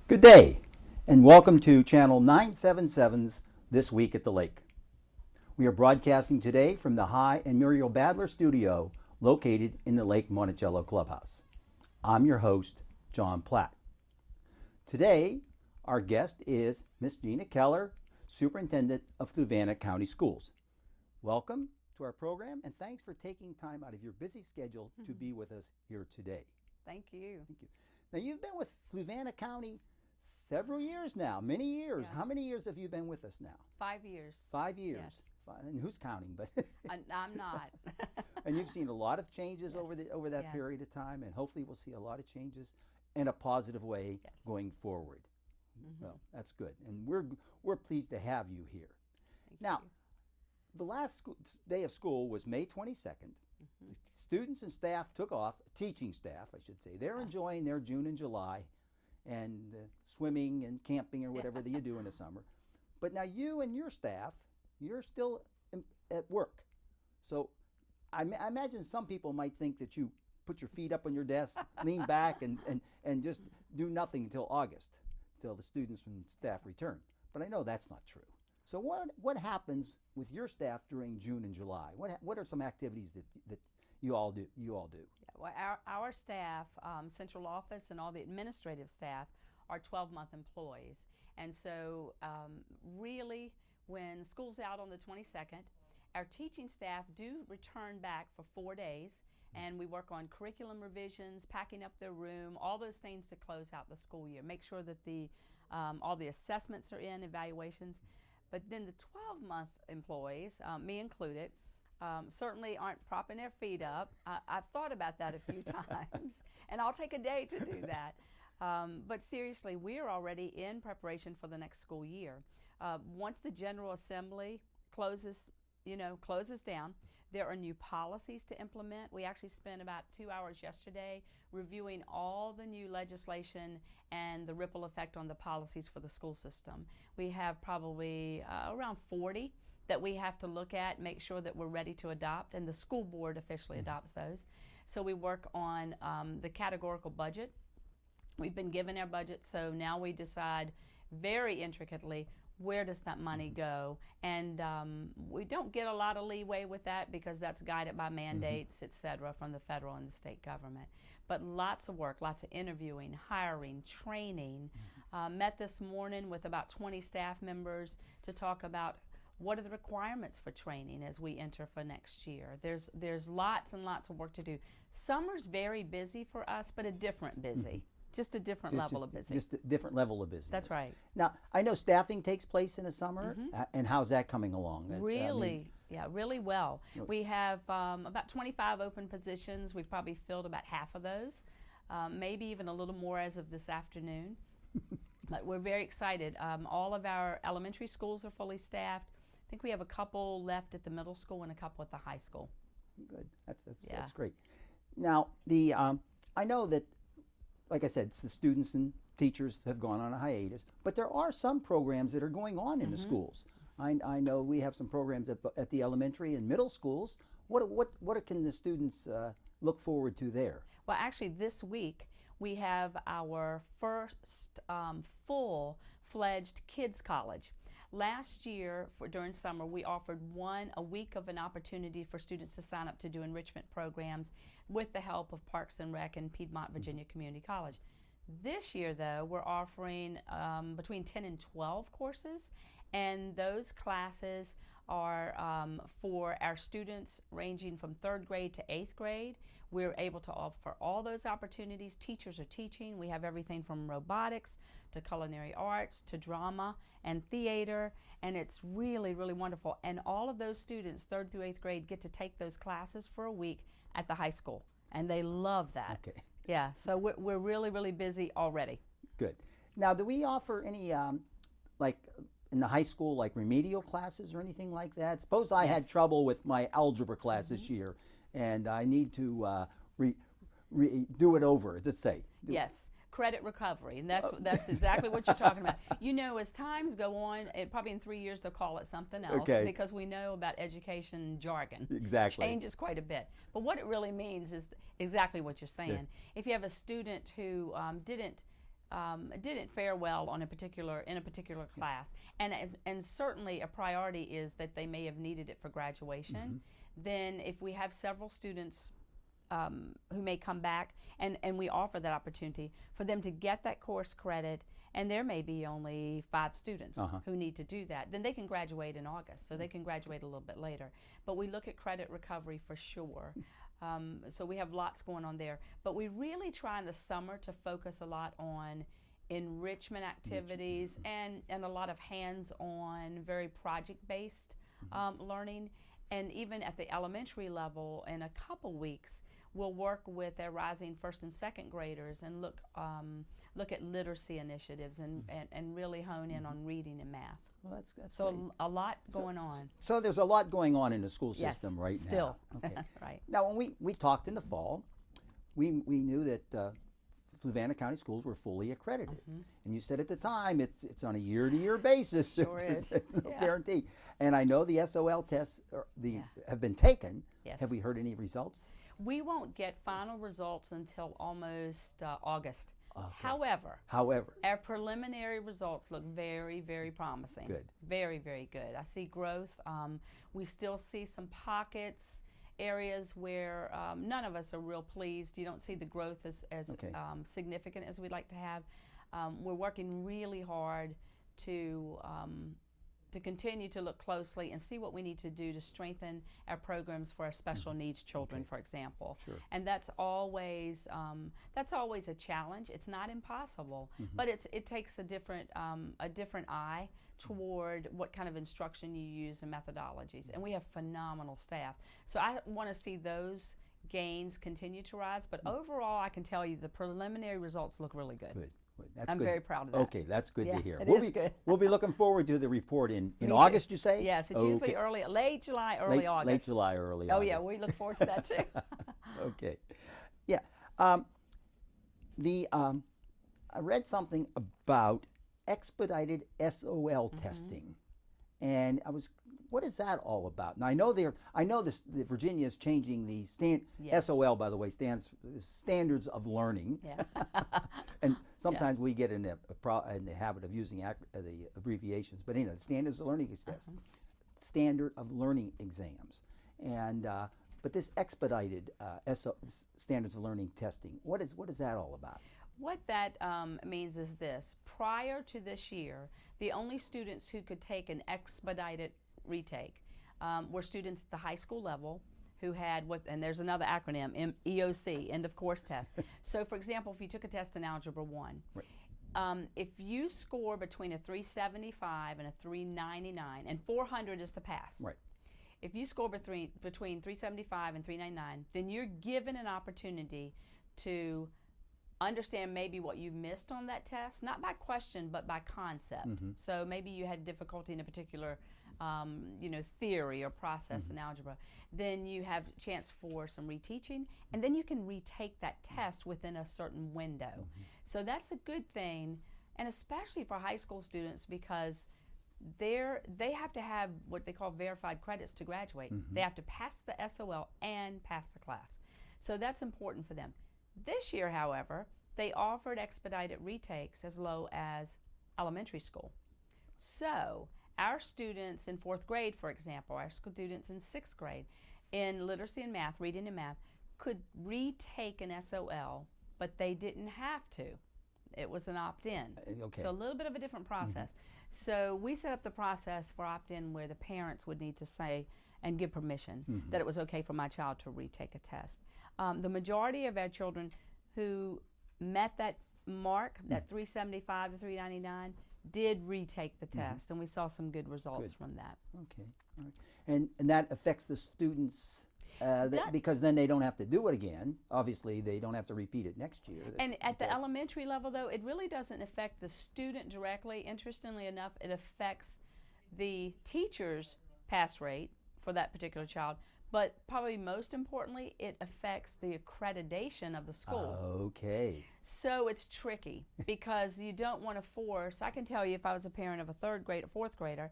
Good day, and welcome to Channel 977's This Week at the Lake. We are broadcasting today from the High and Muriel Badler studio located in the Lake Monticello Clubhouse. I'm your host, John Platt. Today, our guest is Miss Gena Keller, Superintendent of Fluvanna County Schools. Welcome to our program, and thanks for taking time out of your busy schedule to be with us here today. Thank you. Thank you. Now, you've been with Fluvanna County several years now, many years. Yeah. How many years have you been with us now? 5 years. 5 years. And who's counting? But I'm not. and you've seen a lot of changes Yes. over that Yeah. period of time, and hopefully we'll see a lot of changes in a positive way Yes. going forward. Mhm. Well, that's good, and we're pleased to have you here. Thank Now, you. the last day of school was May 22nd. Mhm. Students and staff took off, teaching staff, I should say. They're enjoying their June and July and swimming and camping or whatever that you do in the summer. But now you and your staff, you're still at work. So I imagine some people might think that you put your feet up on your desk, lean back, and just do nothing until August, until the students and staff return. But I know that's not true. So what happens with your staff during June and July? What are some activities that you all do? Yeah, well, our staff, central office, and all the administrative staff are 12-month employees. And so really, when school's out on the 22nd, our teaching staff do return back for 4 days, and we work on curriculum revisions, packing up their room, all those things to close out the school year. Make sure that all the assessments are in, evaluations. But then the 12-month employees, me included, certainly aren't propping their feet up. I've thought about that a few times, and I'll take a day to do that. But seriously, we're already in preparation for the next school year. Once the General Assembly closes down, there are new policies to implement. We actually spent about 2 hours yesterday reviewing all the new legislation and the ripple effect on the policies for the school system. We have probably around 40 that we have to look at, make sure that we're ready to adopt, and the school board officially adopts those. So we work on the categorical budget. We've been given our budget, so now we decide very intricately where does that money go, and we don't get a lot of leeway with that because that's guided by mandates, et cetera, from the federal and the state government. But lots of work, lots of interviewing, hiring, training. Met this morning with about 20 staff members to talk about what are the requirements for training as we enter for next year. There's lots and lots of work to do. Summer's very busy for us, but a different busy. Just a different level of busy. Just a different level of business. That's right. Now, I know staffing takes place in the summer, and how's that coming along? Really well. Really? We have about 25 open positions. We've probably filled about half of those, maybe even a little more as of this afternoon. But we're very excited. All of our elementary schools are fully staffed. I think we have a couple left at the middle school and a couple at the high school. Good. That's great. Now, I know that, like I said, the students and teachers have gone on a hiatus, but there are some programs that are going on in the schools. I know we have some programs at the elementary and middle schools. What can the students look forward to there? Well, actually, this week we have our first full-fledged kids college. Last year, during summer, we offered a week of an opportunity for students to sign up to do enrichment programs with the help of Parks and Rec and Piedmont Virginia Community College. This year, though, we're offering between 10 and 12 courses, and those classes are for our students ranging from 3rd grade to 8th grade. We're able to offer all those opportunities. Teachers are teaching. We have everything from robotics to culinary arts to drama and theater, and it's really, really wonderful. And all of those students, 3rd through 8th grade, get to take those classes for a week at the high school, and they love that. Okay. Yeah, so we're really, really busy already. Good. Now, do we offer any, like in the high school, like remedial classes or anything like that? Suppose I had trouble with my algebra class this year, and I need to do it over, let's say. Yes. Credit recovery, and that's exactly what you're talking about. You know, as times go on, probably in 3 years they'll call it something else, because we know about education jargon. Exactly. It changes quite a bit. But what it really means is exactly what you're saying. If you have a student who didn't didn't fare well on in a particular class, and certainly a priority is that they may have needed it for graduation. Then if we have several students who may come back, and we offer that opportunity for them to get that course credit, and there may be only 5 students who need to do that, then they can graduate in August, so they can graduate a little bit later. But we look at credit recovery for sure. So we have lots going on there. But we really try in the summer to focus a lot on enrichment activities and a lot of hands-on, very project-based learning. And even at the elementary level, in a couple weeks, we'll work with their rising first and second graders and look at literacy initiatives and really hone in on reading and math. Well, that's so great. A lot going on. So there's a lot going on in the school system right now. Still. Okay. Right. Now, when we talked in the fall, we knew that Fluvanna County schools were fully accredited, and you said at the time it's on a year-to-year basis. Sure There's is. no guarantee. And I know the SOL tests have been taken. Yes. Have we heard any results? We won't get final results until almost August. Okay. However, our preliminary results look very, very promising. Good. Very, very good. I see growth. We still see some pockets, areas where none of us are real pleased. You don't see the growth as significant as we'd like to have. We're working really hard to continue to look closely and see what we need to do to strengthen our programs for our special needs children, for example. Sure. And that's always a challenge. It's not impossible, but it takes a different eye toward what kind of instruction you use and methodologies. And we have phenomenal staff. So I want to see those gains continue to rise. But overall, I can tell you the preliminary results look really good. Good. That's I'm good. very proud of that. Okay, that's good to hear. Good. We'll be looking forward to the report in August, you say? Yes, it's usually late July, early August. Late July, early August. Oh, yeah, we look forward to that too. Okay. Yeah. I read something about expedited SOL testing, and what is that all about? Now I know that Virginia is changing the SOL, by the way, stands Standards of Learning. Yeah. And sometimes we get in the habit of using the abbreviations, but anyway, Standards of Learning test, Standard of Learning exams, and but this expedited Standards of Learning testing, what is that all about? What that means is this: prior to this year, the only students who could take an expedited retake were students at the high school level who had and there's another acronym, EOC, end of course test. So for example, if you took a test in Algebra 1, if you score between a 375 and a 399, and 400 is the pass. Right. If you score between 375 and 399, then you're given an opportunity to understand maybe what you missed on that test, not by question, but by concept. So maybe you had difficulty in a particular theory or process in algebra. Then you have a chance for some reteaching, and then you can retake that test within a certain window. So that's a good thing, and especially for high school students, because they have to have what they call verified credits to graduate. They have to pass the SOL and pass the class. So that's important for them. This year, however, they offered expedited retakes as low as elementary school. So our students in 4th grade, for example, our students in 6th grade, in literacy and math, reading and math, could retake an SOL, but they didn't have to. It was an opt-in. Okay. So a little bit of a different process. So we set up the process for opt-in where the parents would need to say and give permission that it was okay for my child to retake a test. The majority of our children who met that mark, that 375 to 399, did retake the test, and we saw some good results from that. Okay. All right. And that affects the students because then they don't have to do it again. Obviously, they don't have to repeat it next year. And at the elementary level, though, it really doesn't affect the student directly. Interestingly enough, it affects the teacher's pass rate for that particular child. But probably most importantly, it affects the accreditation of the school. Okay. So it's tricky because you don't want to force. I can tell you, if I was a parent of a 3rd grade or 4th grader,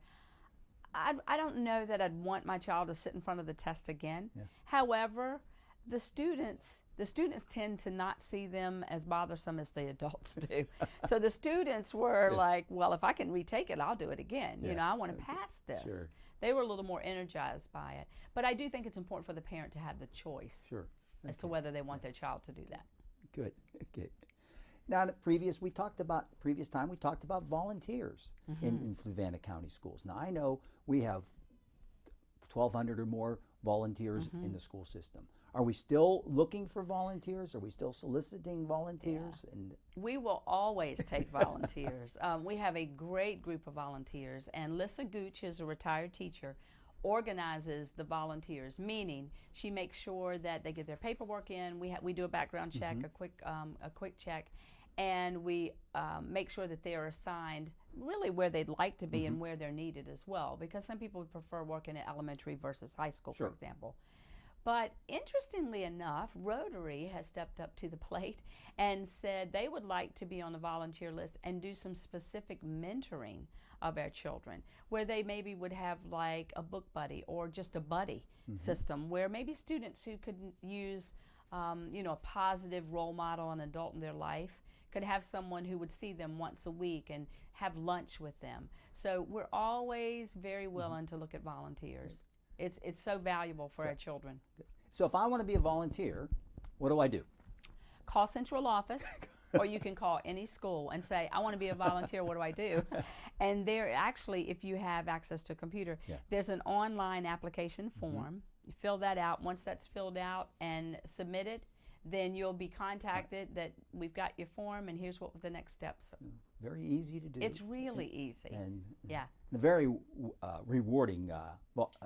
I don't know that I'd want my child to sit in front of the test again. Yeah. However, the students the students tend to not see them as bothersome as the adults do. So the students were like, well, if I can retake it, I'll do it again. You know, I want to pass this. Sure. They were a little more energized by it. But I do think it's important for the parent to have the choice as to whether they want their child to do that. Good. Okay. Now, previous time we talked about volunteers in Fluvanna County Schools. Now, I know we have 1,200 or more volunteers in the school system. Are we still looking for volunteers? Are we still soliciting volunteers? Yeah. And we will always take volunteers. We have a great group of volunteers, and Lissa Gooch is a retired teacher, organizes the volunteers, meaning she makes sure that they get their paperwork in. We do a background check, a quick check, and we make sure that they are assigned really where they'd like to be and where they're needed as well, because some people would prefer working at elementary versus high school, for example. But interestingly enough, Rotary has stepped up to the plate and said they would like to be on the volunteer list and do some specific mentoring of our children, where they maybe would have like a book buddy or just a buddy system, where maybe students who could use a positive role model, an adult in their life, could have someone who would see them once a week and have lunch with them. So we're always very willing to look at volunteers. It's so valuable for our children. So if I want to be a volunteer, what do I do? Call central office, or you can call any school and say, I want to be a volunteer, what do I do? And there actually, if you have access to a computer, there's an online application form. You fill that out. Once that's filled out and submitted, then you'll be contacted that we've got your form and here's what the next steps are. Very easy to do. It's really easy. And a very rewarding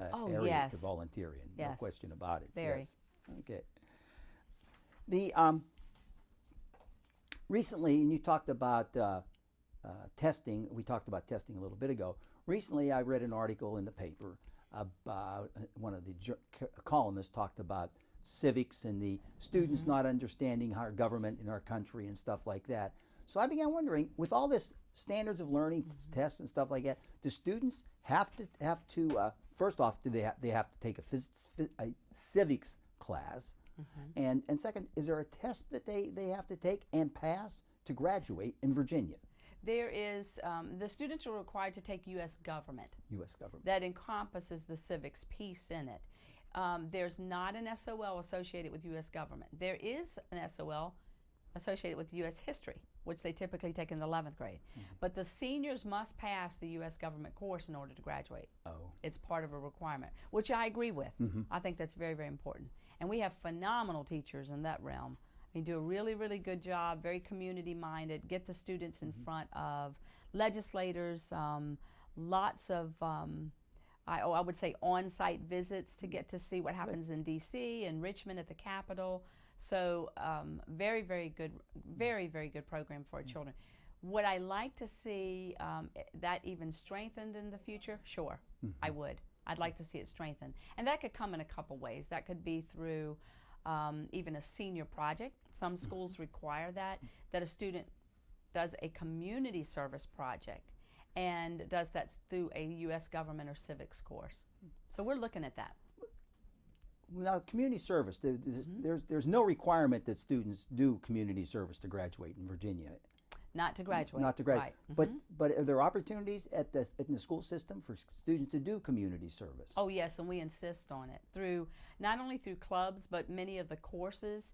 area to volunteer in, no question about it. Very. Yes. Okay. The recently, and you talked about testing. We talked about testing a little bit ago. Recently, I read an article in the paper about one of the columnists talked about civics and the students not understanding our government in our country and stuff like that. So I began wondering, with all this standards of learning tests and stuff like that, do students have to first off, do they have to take a civics class? And second, is there a test that they have to take and pass to graduate in Virginia? There is, the students are required to take U.S. government. U.S. government. That encompasses the civics piece in it. There's not an SOL associated with U.S. government. There is an SOL associated with U.S. history, which they typically take in the 11th grade. But the seniors must pass the U.S. government course in order to graduate. It's part of a requirement, which I agree with. I think that's very, very important. And we have phenomenal teachers in that realm. I mean, do a really, really good job, very community-minded, get the students in front of legislators, lots of, I would say, on-site visits to get to see what happens in D.C. and Richmond at the Capitol. So very, very good program for our children. Would I like to see that even strengthened in the future? Sure, I would. I'd like to see it strengthened. And that could come in a couple ways. That could be through even a senior project. Some schools require that a student does a community service project and does that through a U.S. government or civics course. So we're looking at that. Now, community service, there's no requirement that students do community service to graduate in Virginia. Not to graduate. Not to graduate. Right. But are there opportunities in the school system for students to do community service? Oh yes, and we insist on it through not only through clubs, but many of the courses.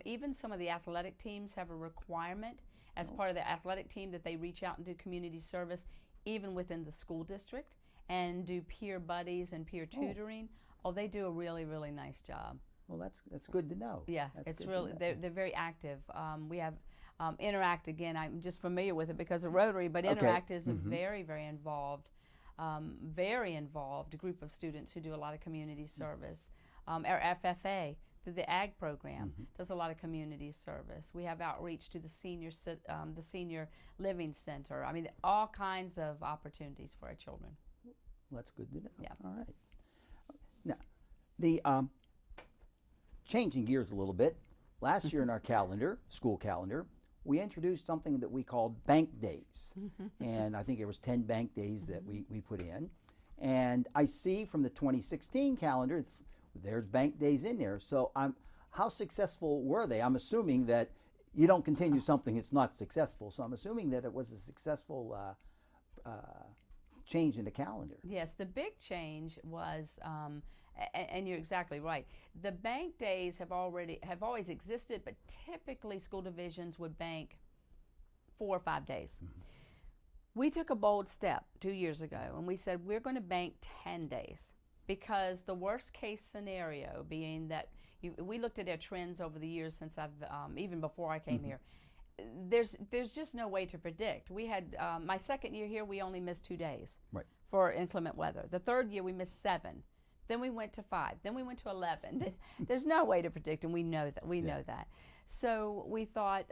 Even some of the athletic teams have a requirement as part of the athletic team that they reach out and do community service, even within the school district, and do peer buddies and peer tutoring. Oh, they do a really, really nice job. Well, that's good to know. Yeah, it's really they're very active. We have Interact, again, I'm just familiar with it because of Rotary, but Interact is a very, very involved group of students who do a lot of community service. Our FFA, through the Ag program, does a lot of community service. We have outreach to the senior living center. I mean, all kinds of opportunities for our children. Well, that's good to know. Yeah. All right. Now, the changing gears a little bit, last year in our calendar, school calendar, we introduced something that we called bank days. And I think it was 10 bank days that we put in. And I see from the 2016 calendar, there's bank days in there. So how successful were they? I'm assuming that you don't continue something that's not successful, so I'm assuming that it was a successful change in the calendar. Yes, the big change was, and you're exactly right. The bank days have always existed, but typically school divisions would bank 4 or 5 days. Mm-hmm. We took a bold step 2 years ago, and we said we're going to bank 10 days because the worst case scenario being that we looked at our trends over the years since even before I came here. There's just no way to predict. We had my second year here, we only missed 2 days for inclement weather. The third year we missed 7. Then we went to 5. Then we went to 11. There's no way to predict, and we know that. Know that. So we thought,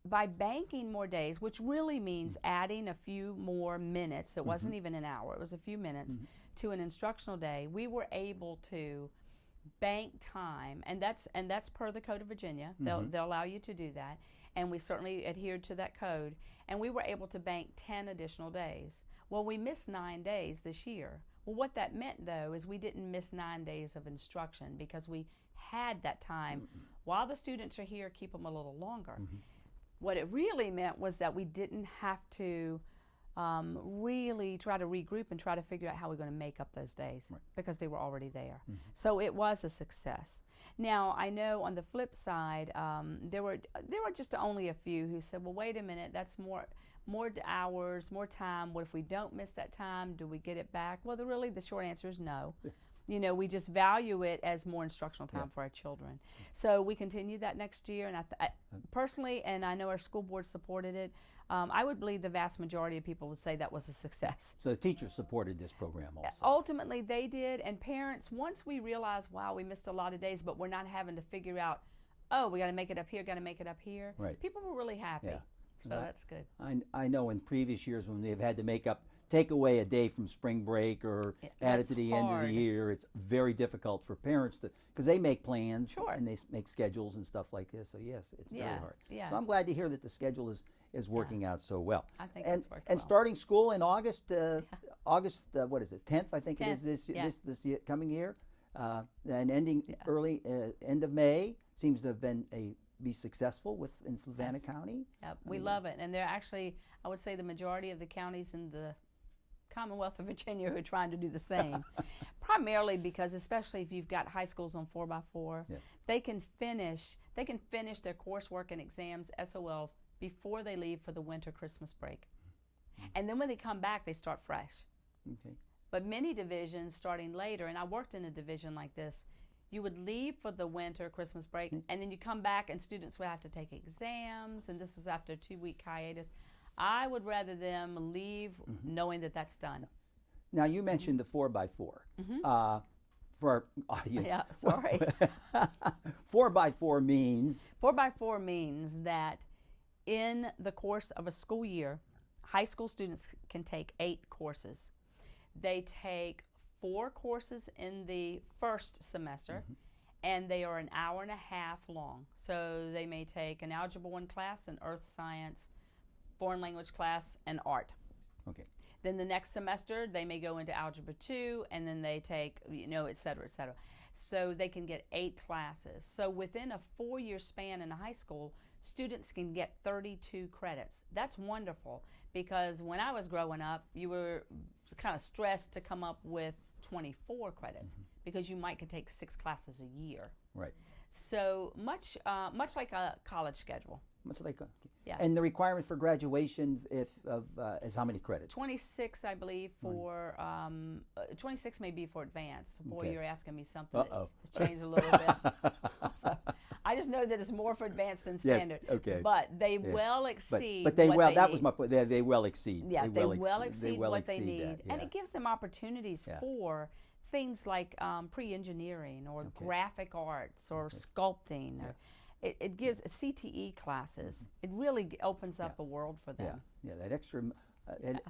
by banking more days, which really means adding a few more minutes. It wasn't even an hour. It was a few minutes to an instructional day. We were able to bank time, and that's per the Code of Virginia. They'll allow you to do that, and we certainly adhered to that code, and we were able to bank 10 additional days. Well, we missed 9 days this year. Well, what that meant, though, is we didn't miss 9 days of instruction because we had that time. While the students are here, keep them a little longer. What it really meant was that we didn't have to really try to regroup and try to figure out how we're going to make up those days because they were already there. So it was a success. Now, I know on the flip side, there were just only a few who said, well, wait a minute, that's more hours, more time. What if we don't miss that time? Do we get it back? Well, the short answer is no. We just value it as more instructional time for our children. So we continue that next year, and I personally, and I know our school board supported it, I would believe the vast majority of people would say that was a success. So the teachers supported this program also? Ultimately, they did, and parents, once we realized, wow, we missed a lot of days, but we're not having to figure out, oh, we got to make it up here, people were really happy. So that's good. I know in previous years when they've had to take away a day from spring break or add it to the end of the year, it's very difficult for parents because they make plans and they make schedules and stuff like this. So yes, it's very hard. So I'm glad to hear that the schedule is working out so well. I think it's worked well. Starting school in August, what is it, 10th? I think 10th. It is this year, coming year, and ending early end of May. Seems to have be successful in Fluvanna County. We love it, and they're actually, I would say, the majority of the counties in the Commonwealth of Virginia who are trying to do the same. Primarily because, especially if you've got high schools on 4x4, they can finish their coursework and exams, SOLs, before they leave for the winter Christmas break. And then when they come back, they start fresh. But many divisions starting later, and I worked in a division like this, you would leave for the winter Christmas break, and then you come back and students would have to take exams, and this was after a 2-week hiatus. I would rather them leave knowing that that's done. Now, you mentioned the 4x4. For our audience. 4x4 means? 4x4 means that in the course of a school year, high school students can take 8 courses. They take 4 courses in the first semester, and they are an hour and a half long. So they may take an Algebra 1 class, an Earth Science, Foreign Language class, and art. Then the next semester, they may go into Algebra 2, and then they take, et cetera, et cetera. So they can get 8 classes. So within a 4-year span in a high school, students can get 32 credits. That's wonderful, because when I was growing up, you were kind of stressed to come up with 24 credits because you could take 6 classes a year. So much like a college schedule. And the requirement for graduation is how many credits? 26, I believe, for 26 may be for advanced. Boy, you're asking me something that has changed a little bit. So I just know that it's more for advanced than standard. But they well exceed. But that was my point. They well exceed. Yeah, they well exceed what they need, and it gives them opportunities for things like pre-engineering or graphic arts or sculpting. It gives CTE classes. It really opens up a world for them.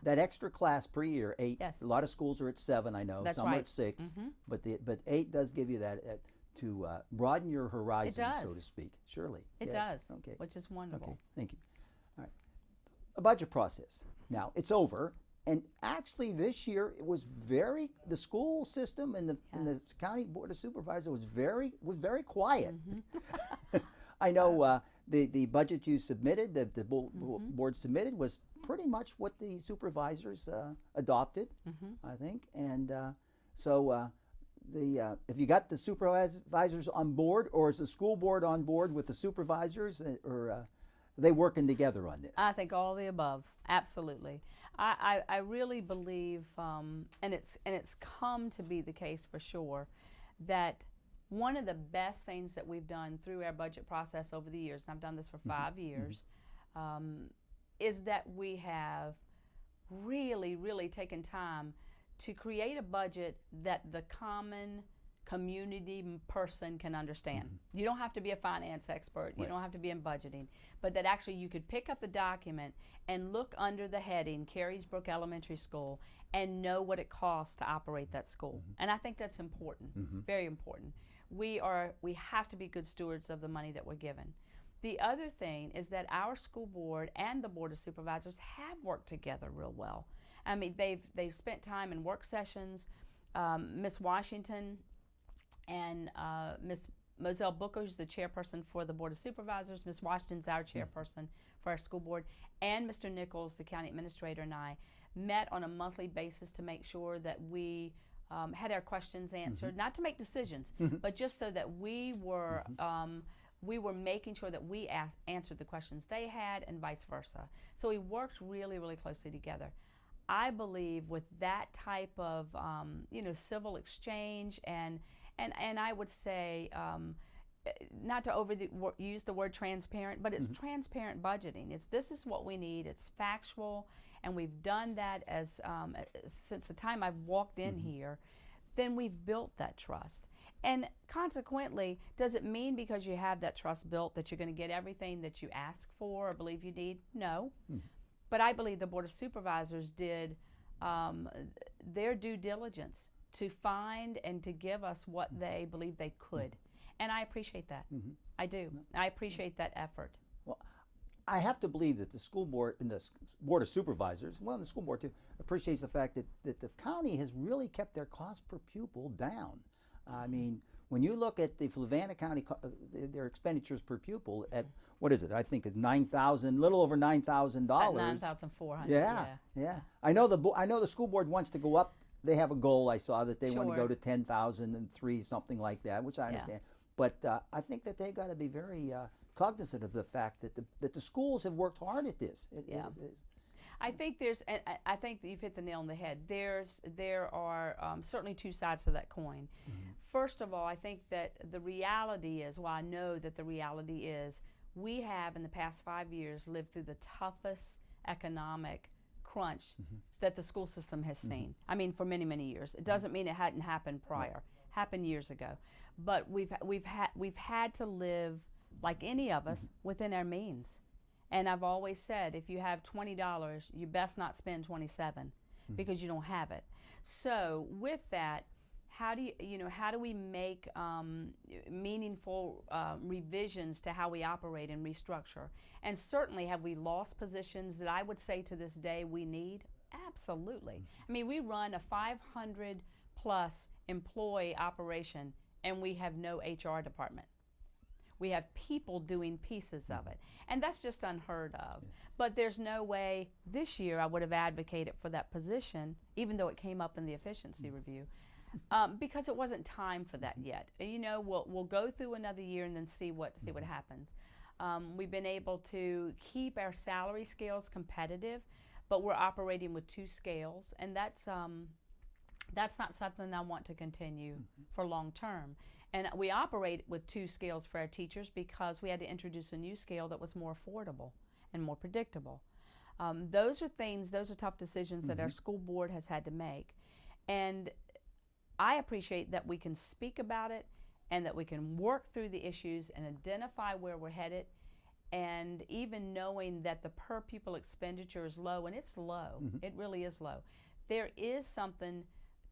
That extra class per year, 8. A lot of schools are at 7. I know some are at 6, but 8 does give you that to broaden your horizons, so to speak. Surely it does. Which is wonderful. Thank you. All right, a budget process. Now it's over. And actually, this year it was the school system and the county board of supervisors was very quiet. I know the budget you submitted, the board submitted, was pretty much what the supervisors adopted, I think. And if you got the supervisors on board, or is the school board on board with the supervisors, or are they working together on this? I think all the above, absolutely. I really believe, and it's come to be the case for sure, that one of the best things that we've done through our budget process over the years, and I've done this for 5 years, is that we have really taken time to create a budget that the common community person can understand. You don't have to be a finance expert, you don't have to be in budgeting, but that actually you could pick up the document and look under the heading Carysbrook Elementary School and know what it costs to operate that school. And I think that's important, very important. We have to be good stewards of the money that we're given. The other thing is that our school board and the board of supervisors have worked together real well. I mean, they've spent time in work sessions. Miss Washington and Miss Moselle Booker, who's the chairperson for the Board of Supervisors. Miss Washington's our chairperson for our school board. And Mr. Nichols, the county administrator, and I met on a monthly basis to make sure that we had our questions answered, not to make decisions, but just so that we were making sure that we answered the questions they had and vice versa. So we worked really closely together. I believe with that type of civil exchange and I would say not to use the word transparent, but it's transparent budgeting. This is what we need. It's factual, and we've done that as since the time I've walked in here. Then we've built that trust. And consequently, does it mean because you have that trust built that you're going to get everything that you ask for or believe you need? No. But I believe the Board of Supervisors did their due diligence to find and to give us what they believe they could. And I appreciate that. I do. I appreciate that effort. Well, I have to believe that the school board and the Board of Supervisors, well, the school board too, appreciates the fact that the county has really kept their cost per pupil down. I mean, when you look at the Fluvanna County, their expenditures per pupil at, what is it? I think it's $9,000, little over $9,000. $9,400. Yeah. I know the school board wants to go up. They have a goal. I saw that they want to go to 10,003, something like that, which I understand. But I think that they got to be very cognizant of the fact that the schools have worked hard at this. I think I think that you've hit the nail on the head. There are certainly two sides to that coin. First of all, I think that the reality is, well, I know that the reality is, we have in the past 5 years lived through the toughest economic crunch that the school system has seen. I mean, for many years. It doesn't mean it hadn't happened prior. Happened years ago. But we've had to live like any of us within our means. And I've always said, if you have $20, you best not spend $27 because you don't have it. So with that, how do we make meaningful revisions to how we operate and restructure? And certainly, have we lost positions that I would say to this day we need? Absolutely. I mean, we run a 500 plus employee operation and we have no HR department. We have people doing pieces of it. And that's just unheard of. But there's no way this year I would have advocated for that position, even though it came up in the efficiency review, because it wasn't time for that yet. You know, we'll go through another year and then see what happens. We've been able to keep our salary scales competitive, but we're operating with 2 scales, and that's not something I want to continue for long term. And we operate with 2 scales for our teachers because we had to introduce a new scale that was more affordable and more predictable. Those are tough decisions that our school board has had to make. And I appreciate that we can speak about it and that we can work through the issues and identify where we're headed. And even knowing that the per pupil expenditure is low, and it's low, it really is low. There is something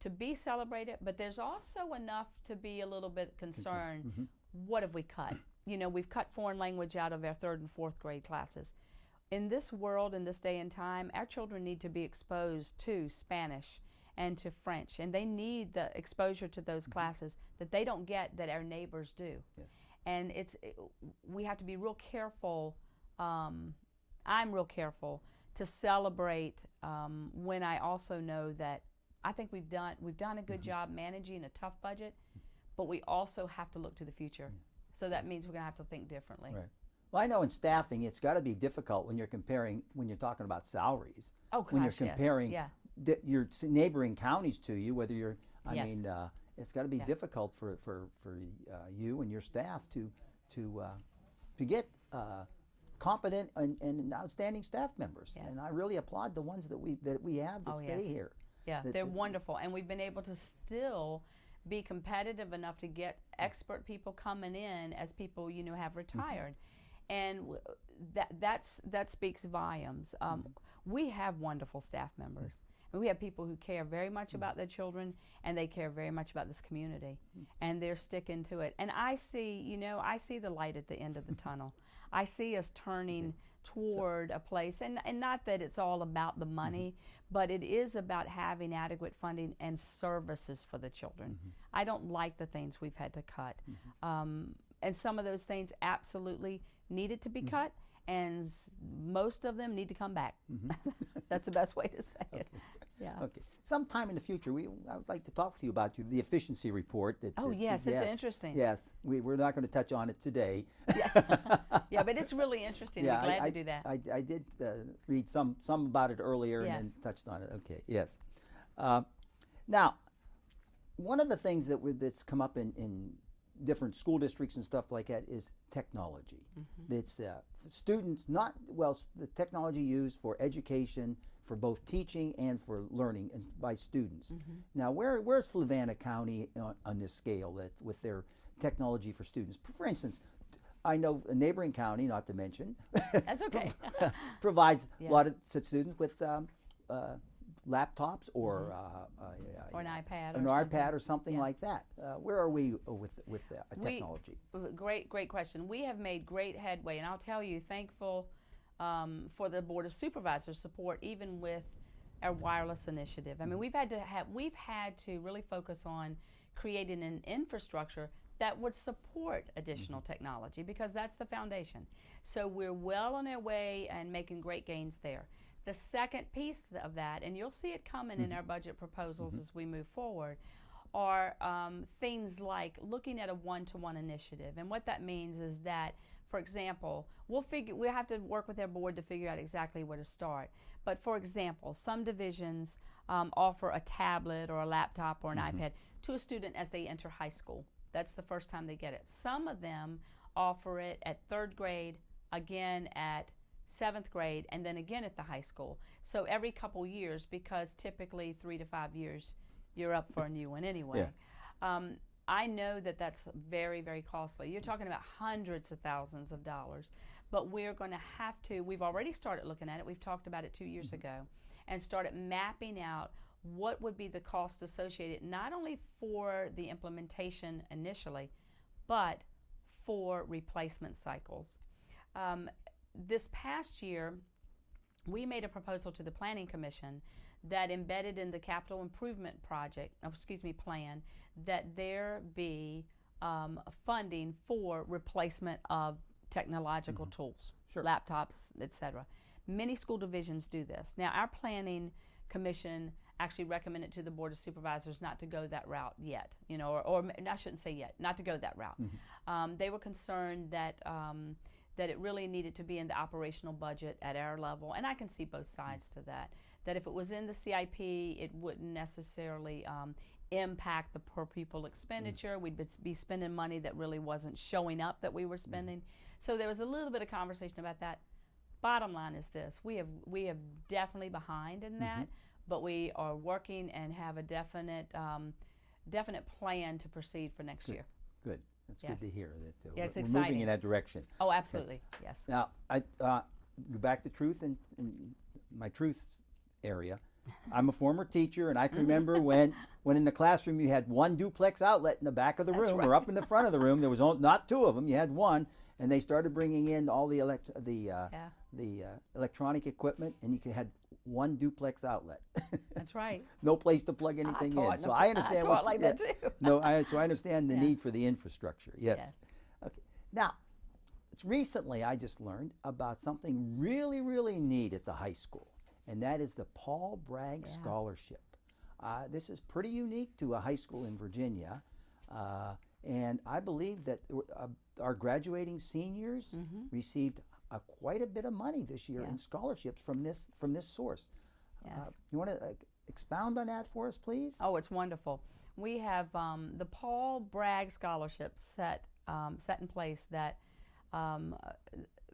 to be celebrated, but there's also enough to be a little bit concerned. What have we cut? You know, we've cut foreign language out of our 3rd and 4th grade classes. in this world, in this day and time, our children need to be exposed to Spanish and to French, and they need the exposure to those classes that they don't get that our neighbors do. Yes. And we have to be real careful. I'm real careful to celebrate when I also know that I think we've done a good job managing a tough budget, but we also have to look to the future. So that means we're going to have to think differently. Right. Well, I know in staffing, it's got to be difficult when you're talking about salaries. Oh, gosh, when you're comparing yes. your neighboring counties to you, whether you're, Yes. it's got to be difficult for you and your staff to get competent and outstanding staff members. Yes. And I really applaud the ones that we have that stay here. Yeah, they're wonderful, and we've been able to still be competitive enough to get expert people coming in as people have retired, and that speaks volumes. We have wonderful staff members, and we have people who care very much about their children, and they care very much about this community, and they're sticking to it. And I see the light at the end of the tunnel. I see us turning toward a place, and not that it's all about the money, but it is about having adequate funding and services for the children. I don't like the things we've had to cut, and some of those things absolutely needed to be cut, and most of them need to come back. That's the best way to say it. Yeah. Okay. Sometime in the future, I would like to talk to you about the efficiency report. Yes, it's interesting. Yes, we're not going to touch on it today. Yeah, but it's really interesting. We're glad to do that. I did read some about it earlier and then touched on it. Okay. Yes. Now, one of the things that's come up in different school districts and stuff like that is technology. It's students the technology used for education, for both teaching and for learning by students. Now, where's Fluvanna County on this scale with their technology for students? For instance, I know a neighboring county, not to mention, that's okay, provides a lot of students with laptops or an iPad, or something like that. Where are we with technology? Great question. We have made great headway, and I'll tell you, thankful for the Board of Supervisors' support, even with our wireless initiative. I mean, we've had to really focus on creating an infrastructure that would support additional technology, because that's the foundation. So we're well on our way and making great gains there. The second piece of that, and you'll see it coming in our budget proposals as we move forward, are things like looking at a one-to-one initiative. And what that means is that, for example, we have to work with our board to figure out exactly where to start. But for example, some divisions offer a tablet or a laptop or an iPad to a student as they enter high school. That's the first time they get it. Some of them offer it at 3rd grade, again at 7th grade, and then again at the high school. So every couple years, because typically 3 to 5 years, you're up for a new one anyway. I know that that's very, very costly. You're talking about hundreds of thousands of dollars. But we're going to have to, we've already started looking at it. We've talked about it 2 years ago, and started mapping out what would be the cost associated, not only for the implementation initially, but for replacement cycles. This past year, we made a proposal to the Planning Commission that embedded in the capital improvement plan, that there be funding for replacement of technological tools, laptops, etc. Many school divisions do this. Now, our Planning Commission actually recommended to the Board of Supervisors not to go that route yet, or I shouldn't say yet, not to go that route. They were concerned that it really needed to be in the operational budget at our level, and I can see both sides to that. That if it was in the CIP, it wouldn't necessarily impact the per pupil expenditure. We'd be spending money that really wasn't showing up that we were spending. So there was a little bit of conversation about that. Bottom line is this: we have definitely behind in that, but we are working and have a definite plan to proceed for next year. Good. That's good to hear that it's we're exciting. moving in that direction. Oh, absolutely. Yes. Now, I go back to truth and my truth area. I'm a former teacher, and I can remember when in the classroom you had one duplex outlet in the back of the room or up in the front of the room. There was not 2 of them. You had one, And they started bringing in all the electronic equipment, and you had one duplex outlet. That's right. No place to plug anything in. So I understand what like that too. So I understand the need for the infrastructure. Yes. Okay. Now, recently I just learned about something really, really neat at the high school, and that is the Paul Bragg Scholarship. This is pretty unique to a high school in Virginia, and I believe that our graduating seniors received quite a bit of money this year in scholarships from this source. Yes. You want to expound on that for us, please? Oh, it's wonderful. We have the Paul Bragg Scholarship set in place that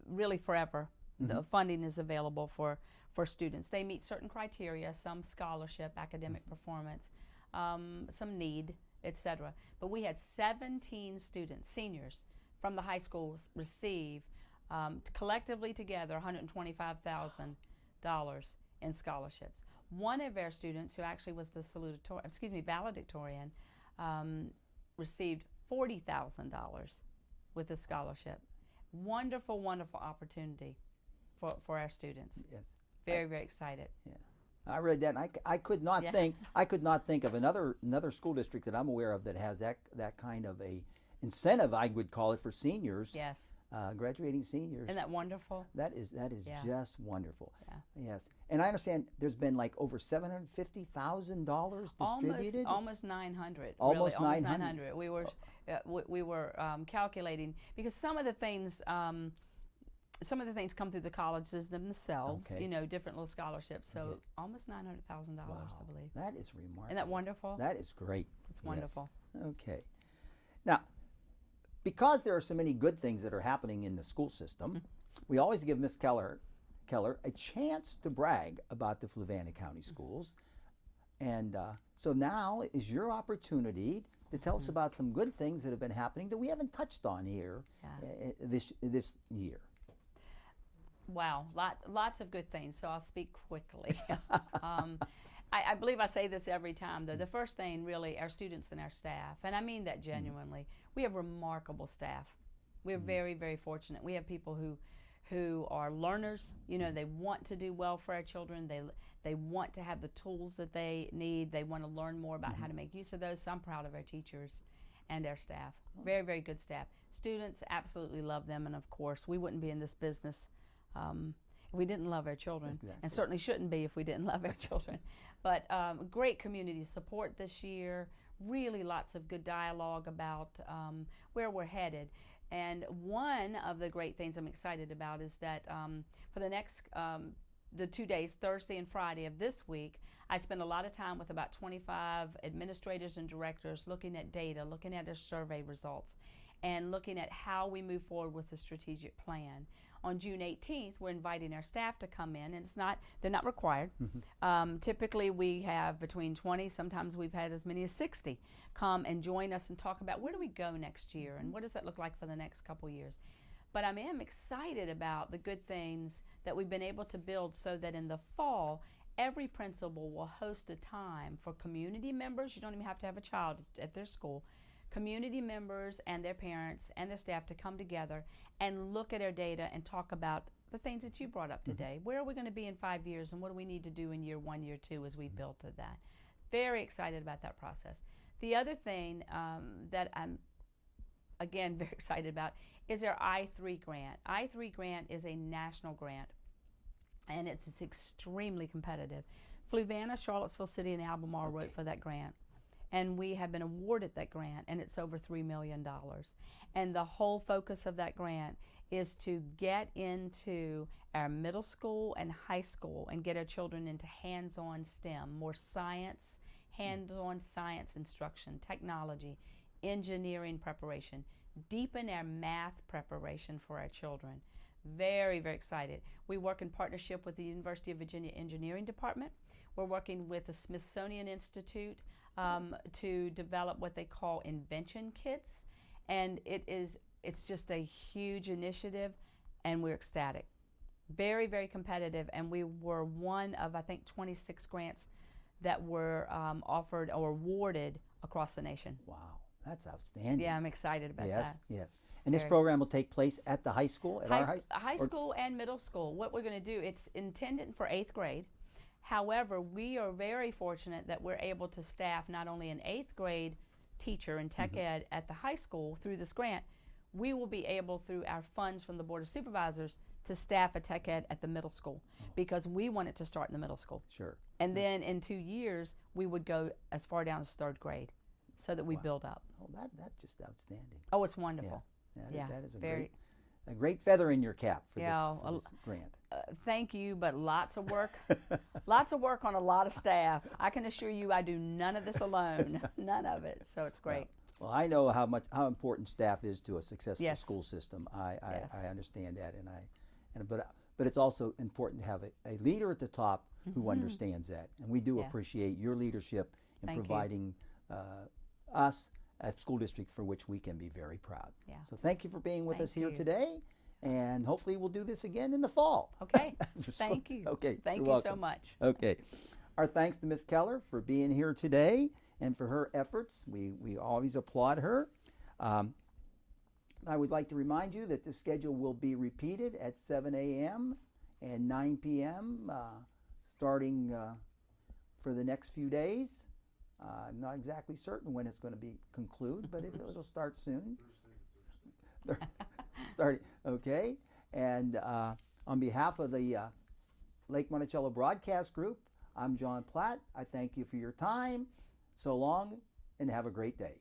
really forever. The funding is available for students. They meet certain criteria, some scholarship, academic performance, some need, etc. But we had 17 students, seniors, from the high schools receive collectively together $125,000 in scholarships. One of our students, who actually was the valedictorian, received $40,000 with a scholarship. Wonderful, wonderful opportunity for our students. Yes. Very, very excited. Yeah. I read that, and I could not think of another school district that I'm aware of that has that kind of a incentive, I would call it, for seniors. Yes. Graduating seniors. Isn't that wonderful? That is just wonderful. Yeah. Yes. And I understand there's been like over $750,000 distributed. Almost 900. Almost really, 900. We were calculating, because some of the things come through the colleges themselves. Okay. Different little scholarships. So almost $900,000, I believe. That is remarkable. Isn't that wonderful? That is great. It's wonderful. Yes. Okay. Now, because there are so many good things that are happening in the school system, we always give Miss Keller a chance to brag about the Fluvanna County schools. And so now is your opportunity to tell us about some good things that have been happening that we haven't touched on here this year. Wow, lots of good things, so I'll speak quickly. I believe I say this every time, though. The first thing, really, our students and our staff, and I mean that genuinely. We have remarkable staff. We're very, very fortunate. We have people who are learners. They want to do well for our children. They want to have the tools that they need. They want to learn more about how to make use of those. So I'm proud of our teachers and our staff. Very, very good staff. Students, absolutely love them, and of course, we wouldn't be in this business if we didn't love our children, and certainly shouldn't be if we didn't love our children. But great community support this year, really lots of good dialogue about where we're headed. And one of the great things I'm excited about is that for the next the 2 days, Thursday and Friday of this week, I spend a lot of time with about 25 administrators and directors looking at data, looking at their survey results, and looking at how we move forward with the strategic plan. On June 18th, we're inviting our staff to come in, and they're not required. Typically, we have between 20, sometimes we've had as many as 60 come and join us and talk about where do we go next year and what does that look like for the next couple years. But I am excited about the good things that we've been able to build so that in the fall, every principal will host a time for community members. You don't even have to have a child at their school. Community members and their parents and their staff to come together and look at our data and talk about the things that you brought up today. Where are we going to be in 5 years, and what do we need to do in year 1, year 2 as we build to that? Very excited about that process. The other thing that I'm, again, very excited about is our I3 grant. I3 grant is a national grant, and it's extremely competitive. Fluvanna, Charlottesville City, and Albemarle wrote for that grant. And we have been awarded that grant, and it's over $3 million. And the whole focus of that grant is to get into our middle school and high school and get our children into hands-on STEM, more science, hands-on science instruction, technology, engineering preparation, deepen our math preparation for our children. Very, very excited. We work in partnership with the University of Virginia Engineering Department. We're working with the Smithsonian Institute to develop what they call invention kits, and it's just a huge initiative, and we're ecstatic. Very, very competitive, and we were one of, I think, 26 grants that were offered or awarded across the nation. Wow, that's outstanding. Yeah, I'm excited about that. Yes. And this program will take place at the high school, at our high school and middle school. What we're going to do, it's intended for 8th grade. However, we are very fortunate that we're able to staff not only an 8th grade teacher in tech ed at the high school through this grant, we will be able, through our funds from the Board of Supervisors, to staff a tech ed at the middle school because we want it to start in the middle school. Sure. And then in 2 years, we would go as far down as 3rd grade so that we build up. Oh, that's just outstanding. Oh, it's wonderful. That is a great feather in your cap for this grant. Thank you, but lots of work. Lots of work on a lot of staff. I can assure you I do none of this alone. None of it. So it's great. Well, I know how important staff is to a successful school system. I understand that, but it's also important to have a leader at the top who understands that. And we do appreciate your leadership in providing us a school district for which we can be very proud. Yeah. So thank you for being with us here today, and hopefully we'll do this again in the fall. Okay. Thank you. Okay. Thank you so much. Okay. Our thanks to Ms. Keller for being here today and for her efforts. We always applaud her. I would like to remind you that the schedule will be repeated at 7 a.m. and 9 p.m. Starting for the next few days. I'm not exactly certain when it's going to conclude, but it'll start soon. Starting, okay. And on behalf of the Lake Monticello Broadcast Group, I'm John Platt. I thank you for your time. So long, and have a great day.